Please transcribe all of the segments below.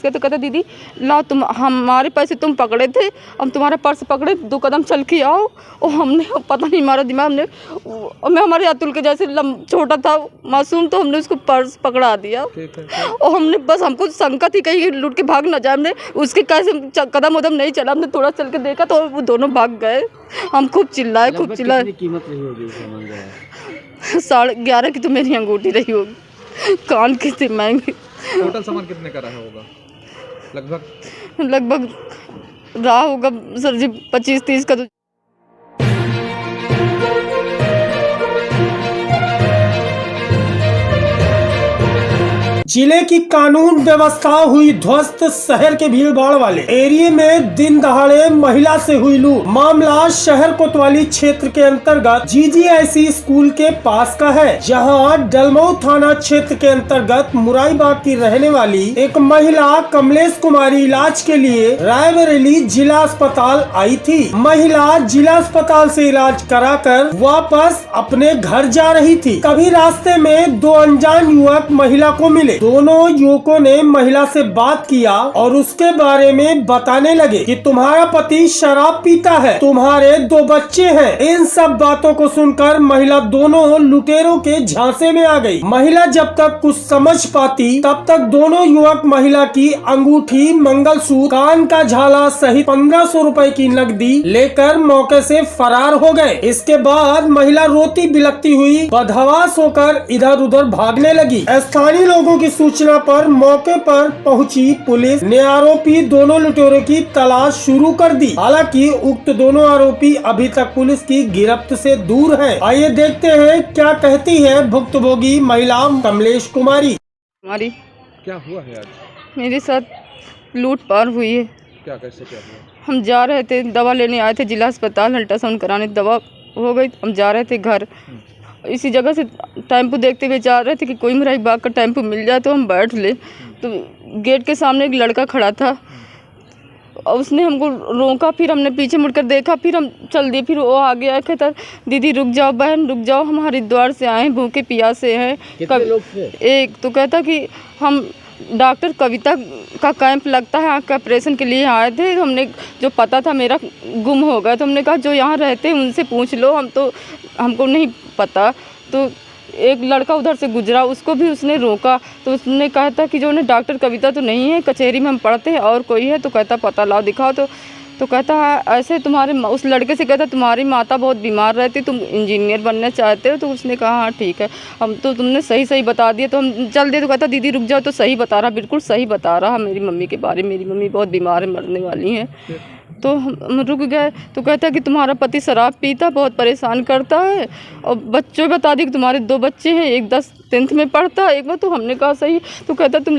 किया तो कहता दीदी लाओ तुम हमारे पैसे तुम पकड़े थे, हम तुम्हारा पर्स पकड़े 2 कदम चल के आओ। और हमने पता नहीं हमारा दिमाग में मैं हमारे अतुल के जैसे छोटा था मासूम, तो हमने उसको पर्स पकड़ा दिया। और हमने बस हमको शंका थी कहीं लूट के भाग ना जाए, हमने उसके कैसे कदम उदम नहीं चला, हमने थोड़ा चल के देखा तो वो दोनों भाग गए। हम खूब चिल्लाए। कीमत रही होगी 11.5 की तो मेरी अंगूठी रही होगी, कान की थी महंगी। टोटल सामान कितने का रहा होगा लगभग रहा होगा सर जी 25-30 का। तो जिले की कानून व्यवस्था हुई ध्वस्त। शहर के भीड़भाड़ वाले एरिया में दिन दहाड़े महिला से हुई लूट। मामला शहर कोतवाली क्षेत्र के अंतर्गत GGIC स्कूल के पास का है, जहां डलमऊ थाना क्षेत्र के अंतर्गत मुराईबाग की रहने वाली एक महिला कमलेश कुमारी इलाज के लिए रायबरेली जिला अस्पताल आई थी। महिला जिला अस्पताल से इलाज कराकर वापस अपने घर जा रही थी। तभी रास्ते में 2 अनजान युवक महिला को मिले। दोनों युवकों ने महिला से बात किया और उसके बारे में बताने लगे कि तुम्हारा पति शराब पीता है, तुम्हारे 2 बच्चे हैं। इन सब बातों को सुनकर महिला दोनों लुटेरों के झांसे में आ गई। महिला जब तक कुछ समझ पाती तब तक दोनों युवक महिला की अंगूठी, मंगलसूत्र, कान का झाला सहित 1500 रुपए की नकदी लेकर मौके से फरार हो गए। इसके बाद महिला रोती बिलखती हुई बदहवास होकर इधर उधर भागने लगी। स्थानीय लोगों की सूचना पर मौके पर पहुंची पुलिस ने आरोपी दोनों लुटेरों की तलाश शुरू कर दी। हालांकि उक्त दोनों आरोपी अभी तक पुलिस की गिरफ्त से दूर हैं। आइए देखते हैं क्या कहती है भुक्तभोगी महिला कमलेश कुमारी। क्या हुआ है आज? मेरे साथ लूट पार हुई है। कैसे क्या हुआ? हम जा रहे थे, दवा लेने आए थे जिला अस्पताल, अल्ट्रासाउंड कराने, दवा हो गई, हम जा रहे थे घर। इसी जगह से टेम्पो देखते हुए जा रहे थे कि कोई मुराईबाग का टेम्पो मिल जाए तो हम बैठ ले। तो गेट के सामने एक लड़का खड़ा था और उसने हमको रोका, फिर हमने पीछे मुड़कर देखा, फिर हम चल दिए। फिर वो आगे आया, कहता दीदी रुक जाओ बहन रुक जाओ, हम हरिद्वार से आए हैं, भूखे प्यासे हैं। कितने लोग थे? एक तो कहता कि हम डॉक्टर कविता का कैंप लगता है, आँख का ऑपरेशन के लिए आए थे। हमने जो पता था मेरा गुम हो गया, तो हमने कहा जो यहाँ रहते हैं उनसे पूछ लो, हमको नहीं पता। तो एक लड़का उधर से गुजरा, उसको भी उसने रोका, तो उसने कहा था कि जो ने डॉक्टर कविता तो नहीं है, कचहरी में हम पढ़ते हैं और कोई है, तो कहता पता लाओ दिखाओ। तो कहता है ऐसे तुम्हारे, उस लड़के से कहता तुम्हारी माता बहुत बीमार रहती, तुम इंजीनियर बनना चाहते हो। तो उसने कहा हाँ ठीक है, हम तो तुमने सही बता दिया तो हम चल दिए। तो कहता दीदी रुक जाओ, तो सही बता रहा, बिल्कुल सही बता रहा मेरी मम्मी के बारे में, मेरी मम्मी बहुत बीमार है, मरने वाली हैं। तो हम रुक गए। तो कहता कि तुम्हारा पति शराब पीता, बहुत परेशान करता है, और बच्चों बता दी कि तुम्हारे 2 बच्चे हैं, एक 10th में पढ़ता है, एक बार। तो हमने कहा सही। तो कहता तुम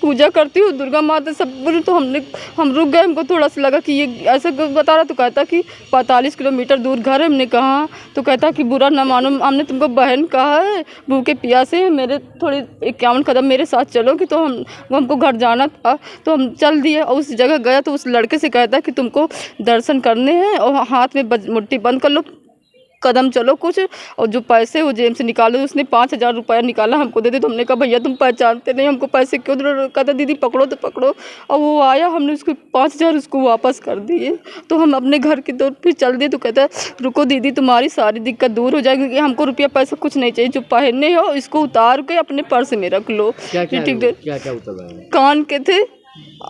पूजा करती हो दुर्गा माता सब बोले। तो हम रुक गए, हमको थोड़ा सा लगा कि ये ऐसा बता रहा। तो कहता कि 45 किलोमीटर दूर घर है। हमने कहा, तो कहता कि बुरा ना मानो, हमने तुमको बहन कहा है, भूखे प्यासे हैं, मेरे थोड़ी 51 कदम मेरे साथ चलोगी। तो हमको घर जाना था, तो हम चल दिए। और उस जगह गया तो उस लड़के से कहता कि तुमको दर्शन करने हैं और हाथ में मुट्ठी बंद कर लो, कदम चलो कुछ, और जो पैसे वो जेब से निकालो। उसने 5000 रुपया निकाला, हमको दे दे। तो हमने कहा भैया तुम पहचानते नहीं, हमको पैसे क्यों? कहता दीदी पकड़ो तो पकड़ो। और वो आया, हमने उसको 5000 उसको वापस कर दिए। तो हम अपने घर की तरफ फिर चल दिए। तो कहता रुको दीदी तुम्हारी सारी दिक्कत दूर हो जाएगी, क्योंकि हमको रुपया पैसा कुछ नहीं चाहिए, जो पहनने हो इसको उतार के अपने पर्स में रख लो। ठीक है। कान के थे,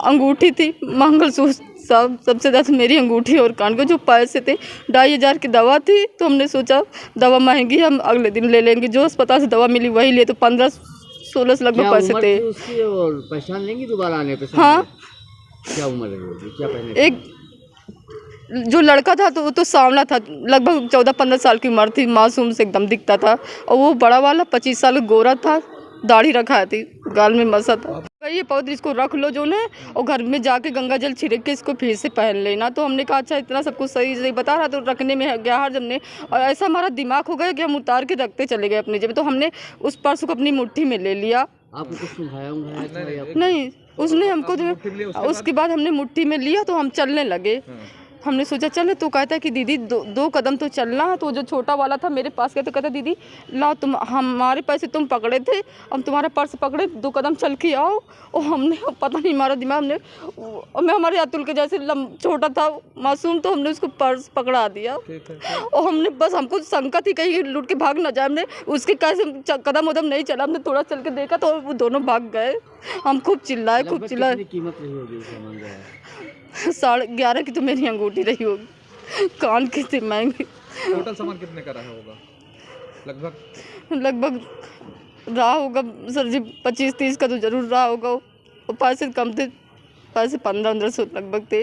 अंगूठी थी, मंगलसूत्र, सबसे ज़्यादा मेरी अंगूठी और कान के जो पैसे थे। 2500 की दवा थी, तो हमने सोचा दवा महंगी, हम अगले दिन ले लेंगे। जो अस्पताल से दवा मिली वही लिए। तो 15-16 लगभग पैसे थे। पहचान लेंगी दोबारा आने पे? हाँ। क्या उम्र है? क्या पहने? एक जो लड़का था तो वो तो सांवला था, लगभग 14-15 साल की उम्र थी, मासूम से एकदम दिखता था। और वो बड़ा वाला 25 साल गोरा था, दाढ़ी रखा थी, गाल में मसा था। ये पौधे इसको रख लो जो ने, और घर में जाके गंगा जल छिड़क के इसको फिर से पहन लेना। तो हमने कहा अच्छा इतना सब कुछ सही बता रहा, तो रखने में गया हर हमने। और ऐसा हमारा दिमाग हो गया कि हम उतार के रखते चले गए अपनी जेब। तो हमने उस पर्स को अपनी मुट्ठी में ले लिया। आपको कुछ सुझाया? नहीं, उसने हमको जो उसके बाद हमने मुट्ठी में लिया तो हम चलने लगे। हमने सोचा चल, तो कहता है कि दीदी दो कदम तो चलना है। तो जो छोटा वाला था मेरे पास गया तो कहता दीदी लाओ, तुम हमारे पैसे तुम पकड़े थे, हम तुम्हारा पर्स पकड़े, 2 कदम चल के आओ। और हमने पता नहीं हमारा दिमाग हमने, और मैं हमारे अतुल के जैसे छोटा था मासूम, तो हमने उसको पर्स पकड़ा दिया। ठीक है। और हमने बस, हमको शंका थी कहीं लूट के भाग ना जाए। हमने उसके कैसे कदम उदम नहीं चला, हमने थोड़ा चल के देखा तो वो दोनों भाग गए। हम खूब चिल्लाए, खूब लगभग चिल्लाए। कितनी कीमत रही होगी उस सामान का? 11.5 की तो मेरी अंगूठी रही होगी, कान की थी महंगी। टोटल सामान कितने का रहा होगा लगभग? लगभग रहा होगा सर जी 25-30 का तो जरूर रहा होगा। और पैसे कम थे, पैसे 1500 लगभग थे।